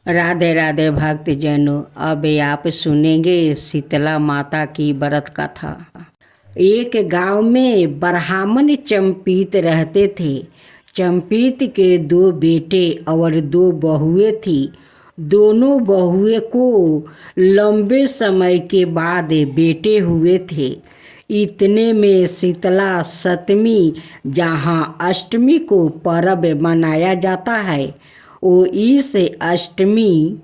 राधे राधे भक्तजनों। अब आप सुनेंगे शीतला माता की व्रत कथा। एक गांव में ब्राह्मण चंपीत रहते थे। चंपीत के 2 बेटे और 2 बहुएं थी। दोनों बहुएं को लंबे समय के बाद बेटे हुए थे। इतने में शीतला सप्तमी, जहाँ अष्टमी को पर्व मनाया जाता है, वो इस अष्टमी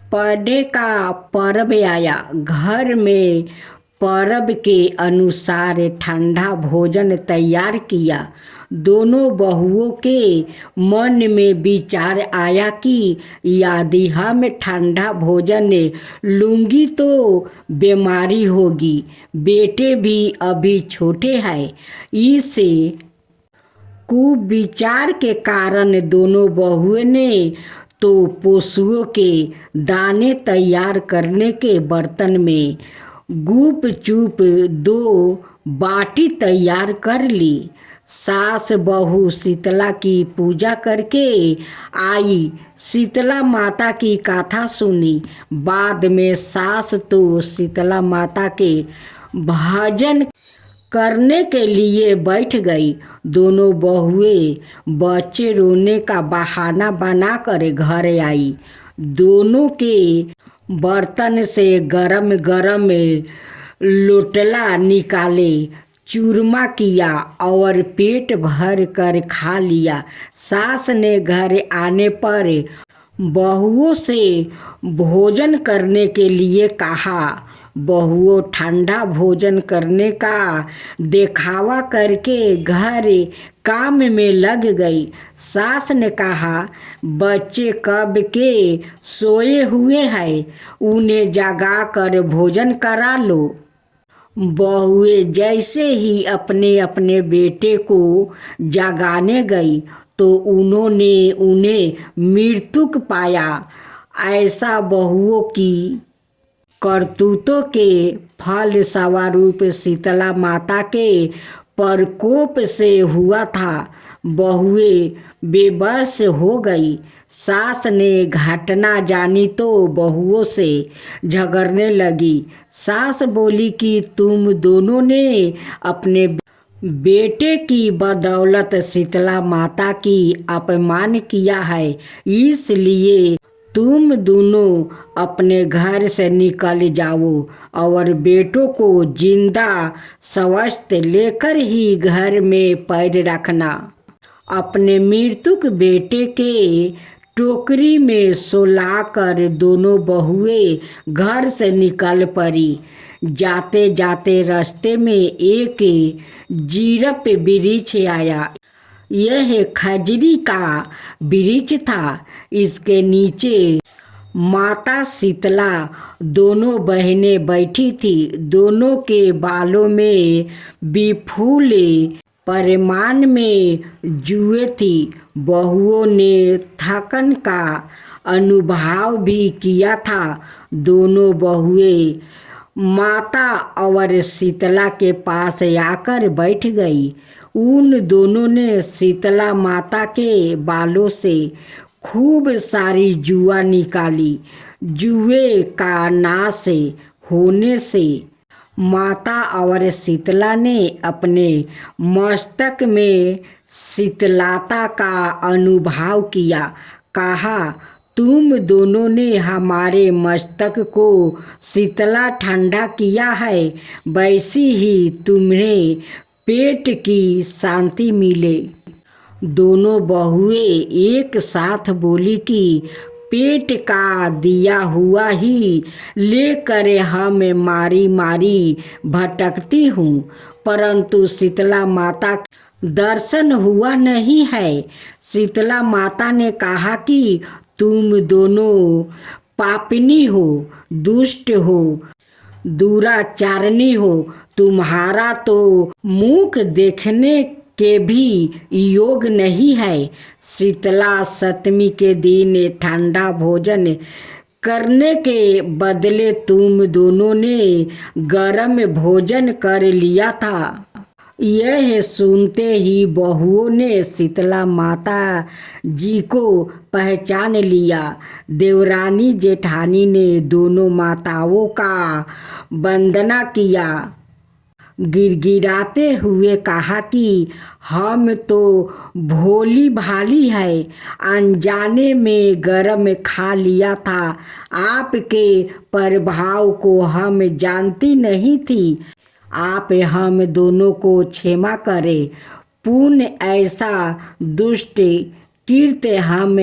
पढ़े का पर्व आया। घर में पर्व के अनुसार ठंडा भोजन तैयार किया। दोनों बहुओं के मन में विचार आया कि यदि हम ठंडा भोजन लूँगी तो बीमारी होगी। बेटे भी अभी छोटे हैं। इस कुविचार के कारण दोनों बहुओं ने तो पशुओं के दाने तैयार करने के बर्तन में गुप चुप 2 बाटी तैयार कर ली। सास बहू शीतला की पूजा करके आई। शीतला माता की कथा सुनी। बाद में सास तो शीतला माता के भजन करने के लिए बैठ गई। दोनों बहुएं बच्चे रोने का बहाना बनाकर घर आई। दोनों के बर्तन से गरम गरम लोटला निकाले, चूरमा किया और पेट भर कर खा लिया। सास ने घर आने पर बहुओं से भोजन करने के लिए कहा। बहुओं ठंडा भोजन करने का दिखावा करके घर काम में लग गई। सास ने कहा, बच्चे कब के सोए हुए हैं, उन्हें जगा कर भोजन करा लो। बहुएं जैसे ही अपने अपने बेटे को जगाने गई तो उन्होंने उन्हें मृत्युक पाया। ऐसा बहुओं की करतूतों के फल स्वरूप शीतला माता के प्रकोप से हुआ था। बहुएं बेबस हो गई। सास ने घटना जानी तो बहुओं से झगड़ने लगी। सास बोली कि तुम दोनों ने अपने बेटे की बदौलत शीतला माता की अपमान किया है, इसलिए तुम दोनों अपने घर से निकल जाओ और बेटों को जिंदा स्वस्थ लेकर ही घर में पैर रखना। अपने मृतक बेटे के टोकरी में सुलाकर दोनों बहुएं घर से निकल पड़ी। जाते जाते रास्ते में एक जीरप वृक्ष आया। यह खजरी का वृक्ष था। इसके नीचे माता शीतला दोनों बहनें बैठी थी। दोनों के बालों में विपुल परिमाण में जुएं थी। बहुओं ने थकन का अनुभव भी किया था। दोनों बहुएं माता और शीतला के पास आकर बैठ गई। उन दोनों ने शीतला माता के बालों से खूब सारी जुआ निकाली। जुए का नाश होने से माता और शीतला ने अपने मस्तक में शीतलता का अनुभव किया। कहा, तुम दोनों ने हमारे मस्तक को शीतला ठंडा किया है, वैसी ही तुम्हें पेट की शांति मिले। दोनों बहुएं एक साथ बोली कि पेट का दिया हुआ ही लेकर हम मारी मारी भटकती हूँ, परंतु शीतला माता दर्शन हुआ नहीं है। शीतला माता ने कहा कि तुम दोनों पापिनी हो, दुष्ट हो, दुराचारणी हो। तुम्हारा तो मुख देखने के भी योग नहीं है। शीतला सप्तमी के दिन ठंडा भोजन करने के बदले तुम दोनों ने गरम भोजन कर लिया था। यह सुनते ही बहुओं ने शीतला माता जी को पहचान लिया। देवरानी जेठानी ने दोनों माताओं का वंदना किया, गिड़गिड़ाते हुए कहा कि हम तो भोली भाली है, अनजाने में गरम खा लिया था। आपके प्रभाव को हम जानती नहीं थी। आप हम दोनों को क्षमा करें। पुण्य ऐसा दुष्ट कृत्य हम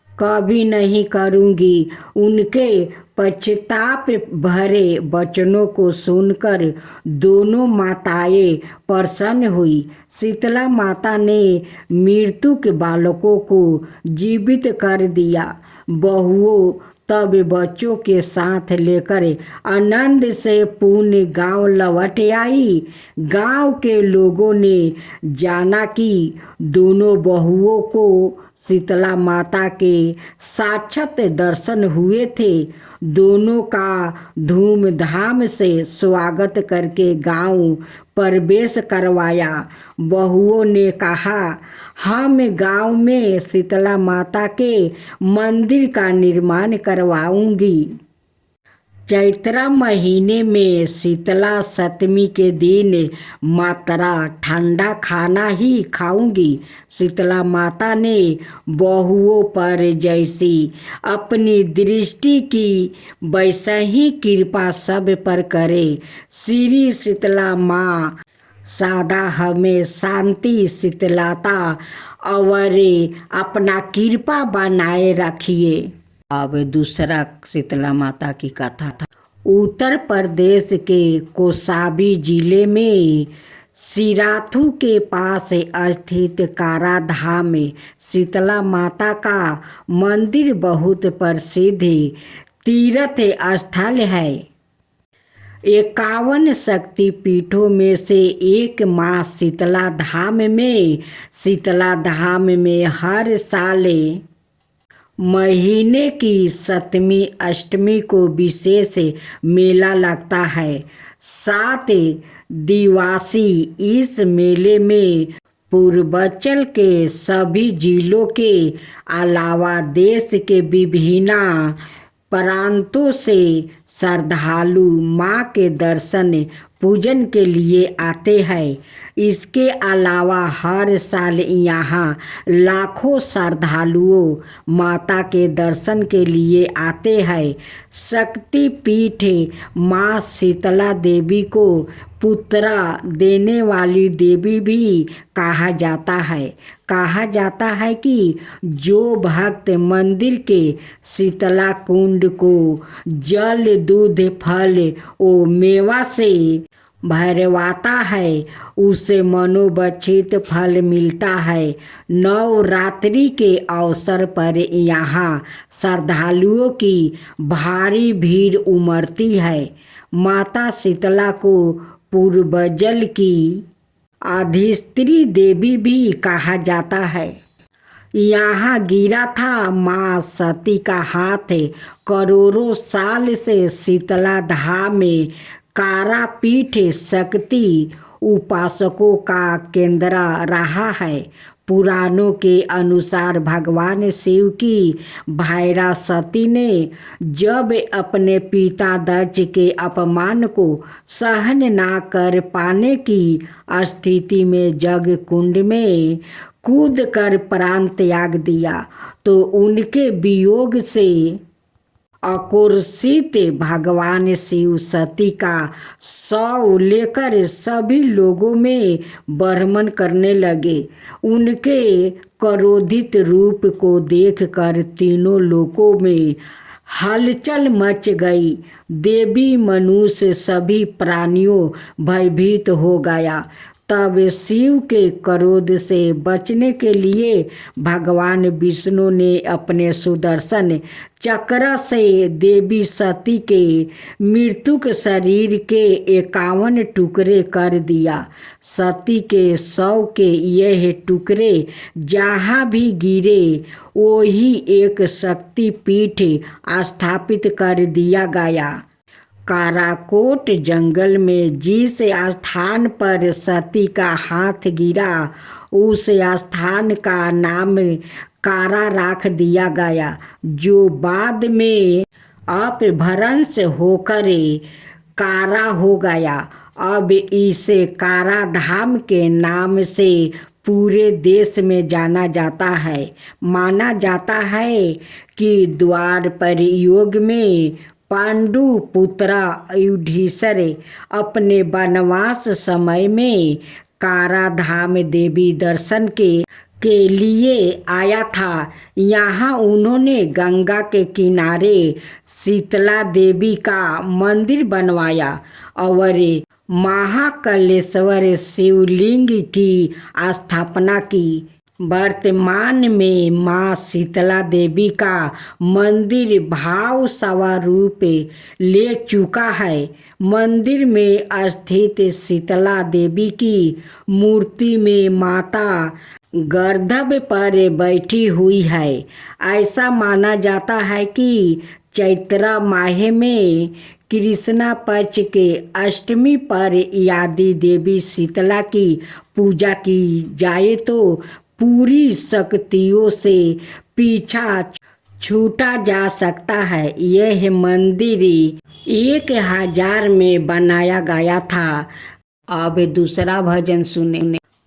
कभी नहीं करूँगी। उनके पश्चाताप भरे वचनों को सुनकर दोनों माताएं प्रसन्न हुई। शीतला माता ने मृतक बालकों को जीवित कर दिया। बहुओं तब बच्चों के साथ लेकर आनंद से पुण्य गांव लौट आई। गांव के लोगों ने जाना कि दोनों बहुओं को शीतला माता के साक्षात दर्शन हुए थे। दोनों का धूमधाम से स्वागत करके गांव प्रवेश करवाया। बहुओं ने कहा, हम गांव में शीतला माता के मंदिर का निर्माण करवाऊंगी। चैत्र महीने में शीतला सप्तमी के दिन मात्रा ठंडा खाना ही खाऊंगी। शीतला माता ने बहुओं पर जैसी अपनी दृष्टि की वैसे ही कृपा सब पर करे। श्री शीतला माँ सदा हमें शांति शीतलता और अपना कृपा बनाए रखिए। अब दूसरा शीतला माता की कथा था। उत्तर प्रदेश के कौशाम्बी जिले में सिराथू के पास स्थित काराधाम में शीतला माता का मंदिर बहुत प्रसिद्ध तीर्थ स्थल है। 51 शक्तिपीठों में से एक माँ शीतला धाम में हर साल महीने की सप्तमी अष्टमी को विशेष मेला लगता है। 7 दिवसीय इस मेले में पूर्वांचल के सभी जिलों के अलावा देश के विभिन्न प्रांतों से श्रद्धालु माँ के दर्शन पूजन के लिए आते हैं। इसके अलावा हर साल यहाँ लाखों श्रद्धालुओं माता के दर्शन के लिए आते हैं। शक्तिपीठ माँ शीतला देवी को पुत्रा देने वाली देवी भी कहा जाता है कि जो भक्त मंदिर के शीतला कुंड को जल दूध फल और मेवा से भरवाता है, उसे मनोवांछित फल मिलता है। नवरात्रि के अवसर पर यहाँ श्रद्धालुओं की भारी भीड़ उमड़ती है। माता शीतला को पूर्वजल की अधिष्ठात्री देवी भी कहा जाता है। यहाँ गिरा था माँ सती का हाथ। करोड़ों साल से शीतला धाम में कारापीठ शक्ति उपासकों का केंद्र रहा है। पुराणों के अनुसार भगवान शिव की भायरा सती ने जब अपने पिता दक्ष के अपमान को सहन ना कर पाने की स्थिति में जग कुंड में कूद कर प्राण त्याग दिया, तो उनके वियोग से आक्रोशित भगवान शिव सती का शव लेकर सभी लोगों में भ्रमण करने लगे। उनके क्रोधित रूप को देखकर तीनों लोकों में हलचल मच गई। देवी मनुष्य सभी प्राणियों भयभीत हो गया। तब शिव के क्रोध से बचने के लिए भगवान विष्णु ने अपने सुदर्शन चक्र से देवी सती के मृतक शरीर के 51 टुकड़े कर दिया। सती के शव के यह टुकड़े जहाँ भी गिरे वही एक शक्तिपीठ स्थापित कर दिया गया। काराकोट जंगल में जिस स्थान पर सती का हाथ गिरा उस स्थान का नाम कारा रख दिया गया, जो बाद में अपभ्रंश होकर कारा हो गया। अब इसे कारा धाम के नाम से पूरे देश में जाना जाता है। माना जाता है कि द्वापर युग में पांडु पुत्र युधिष्ठिर अपने वनवास समय में कारा धाम देवी दर्शन के लिए आया था। यहाँ उन्होंने गंगा के किनारे शीतला देवी का मंदिर बनवाया और महाकालेश्वर शिवलिंग की स्थापना की। वर्तमान में माँ शीतला देवी का मंदिर भाव स्वरूप ले चुका है। मंदिर में स्थित शीतला देवी की मूर्ति में माता गर्दभ पर बैठी हुई है। ऐसा माना जाता है कि चैत्र माह में कृष्णा पक्ष के अष्टमी पर यदि देवी शीतला की पूजा की जाए तो पूरी शक्तियों से पीछा छूटा जा सकता है। यह मंदिर 1000 में बनाया गया था। अब दूसरा भजन सुने।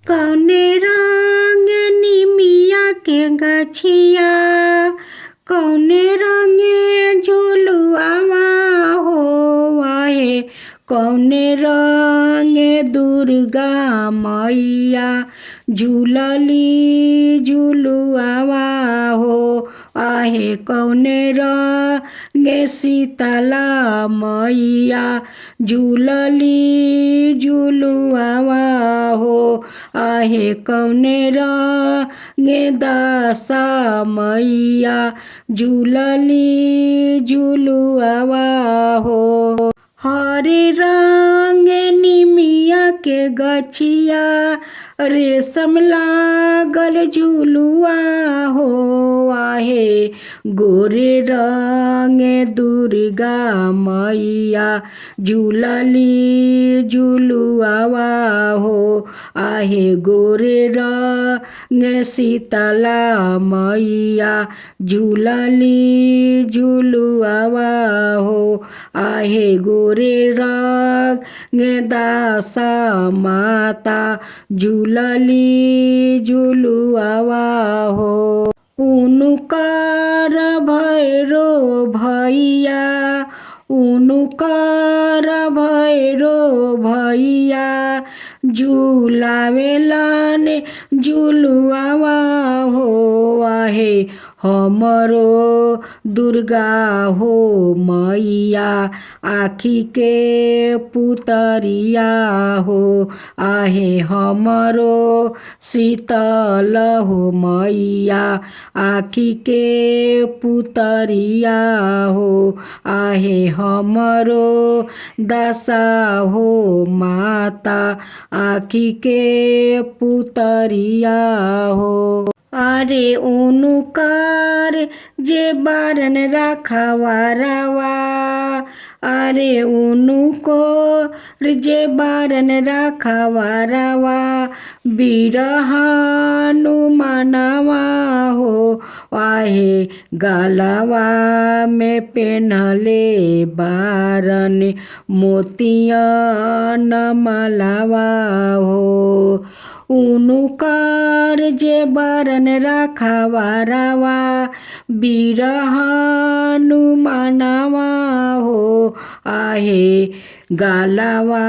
कौने रंग निमिया के गछिया, कौने रंगे झुलुआवा हो वाहे, कौने रंगे दुर्गा मैया झूलली झुलुआवा हो आहे, कौने रंगे शीतला मैया झूलली झुलुआवा हो आहे, कौने रंगे दशा मैया झूलली झुलुआवा हो। हरे रंग निमिया के गछिया, रेशम लागल झुलुआ हो आहे, गोरे रंग दुर्गा मैया झूलली झुलुआवा हो आहे, गोरे रंग शीतला मैया झूलली झुलुआवा हो आहे, गोरे रंग दासा माता झूलली झुलुआवा हो। उनुकर भैरो भैया, उनुकर भैरो भैया झूलावेलन झुलुआवा हो आहे, हमरो दुर्गा हो मैया आँखी के पुतरिया हो आहे, हमरो शीतल हो मैया आँखी के पुतरिया हो आहे, हमरो दशा हो माता आँखी के पुतरिया हो। अरे उनुकर जे बारन रखवारवा, अरे उनको जे बारन रखवारवा बिरहनु मनवा हो आहे, गलवा में पेनहले बारन मोतियन मलवा हो। उनुकर जे बारन रखवारवा बिरहनु मनवा हो आहे, गलवा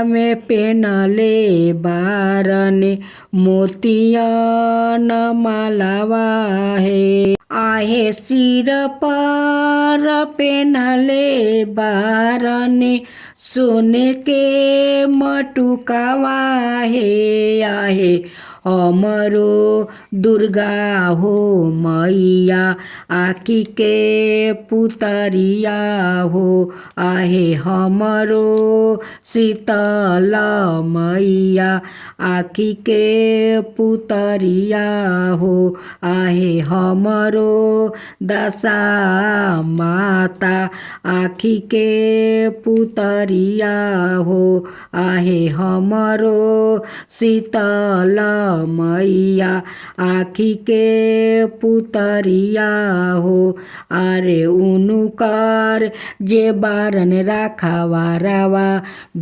में पेनहले बारन मोतियन मलवा है आहे, सिर पर पेनहले बारन सोने के मटुकावा हे आहे, हमरो दुर्गा हो मैया आखी के पुतरिया हो आहे हमरो शीतल मैया आखी के पुतरिया हो आहे हमरो दशा माता आखी के पुतरिया हो आहे हमरो शीतल मैया आखी के पुतरिया हो अरे उनुकर जे बारन राखवारवा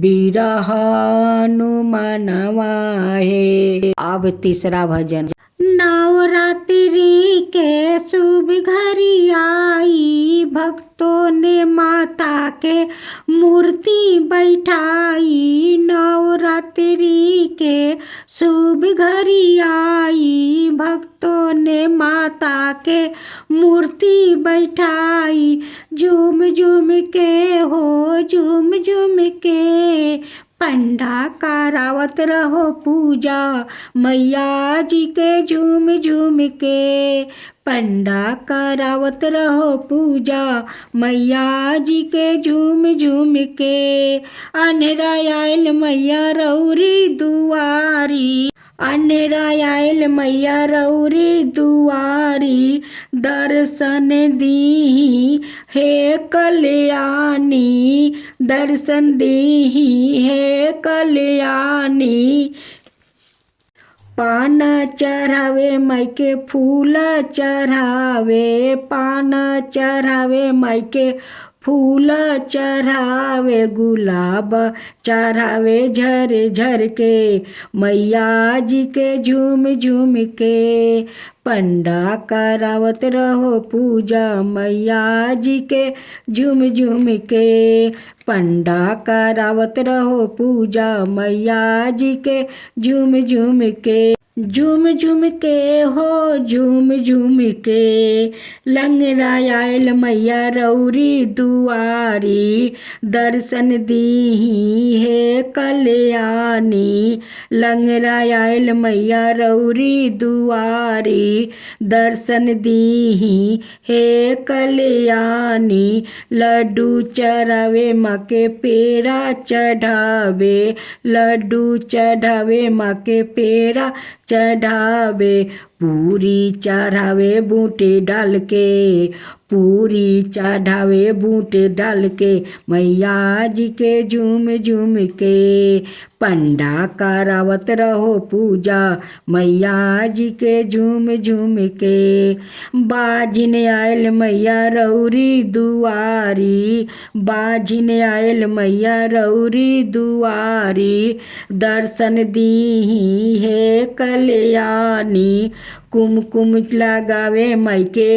बीर हनुमानवा है। अब तीसरा भजन। नवरात्रि के शुभ घड़ी आई भक्तों ने माता के मूर्ति बैठाई। नवरात्रि के शुभ घड़ी आई भक्तों ने माता के मूर्ति बैठाई। झूम झूम के हो झूम झूम के पंडा करावत रहो पूजा मैया जी के झूम झूम के। पंडा करावत रहो पूजा मैया जी के झूम झूम के। अनहरा आयल मैया रौरी दुआरी अनहरा आयल मैया रौरी दुआरी दर्शन दीही हे कल्याणी दर्शन दीही हे कल्याणी। पान चढ़ावे मायके फूल चढ़ावे पान चढ़ावे मायके फूल चढ़ावे गुलाब चढ़ावे झर झर के मैया जी के झूम झूम के। पंडा करावत रहो पूजा मैया जी के झूम झूम के। पंडा करावत रहो पूजा मैया जी के झूम झूम के। झूम झूम के हो झूम झूम के लंगरा आयल मैया रौरी दुआरी दर्शन दीही हे कल्याणी। लंगरा आयल मैया रौरी दुआरी दर्शन दीही हे कल्याणी। लड्डू चढ़ावे माँ के पेड़ा चढ़ावे लड्डू चढ़ावे माँ के पेड़ा चढ़ावे। पूरी चढ़ावे बूटे डाल के पूरी चढ़ावे बूटे डाल के मैया जी के झूम झूम के। पंडा करावत रहो पूजा मैया जी के झूम झूम के। बाजिन आयल मैया रौरी दुआरी बाजिन आयल मैया रौरी दुआरी दर्शन दीही हे कल्याणी। कुमकुम लगावे मायके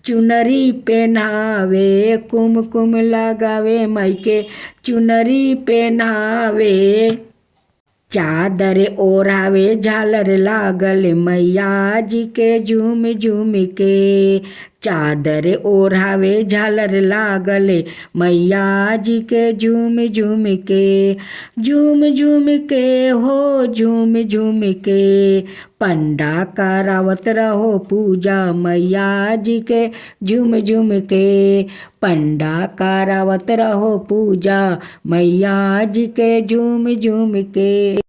चुनरी पहनावे कुमकुम लगावे मायके चुनरी पहनावे। चादर ओढ़ावे झालर लागल मैया जी के झूम झूम के। चादर ओढ़ावे झालर लागल मैया जी के झूम झूम के। झूम झूम के हो झूम झूम के पंडा करावत रहो पूजा मैया जी के झूम झूम के। पंडा करावत रहो पूजा मैया जी के झूम झूम के।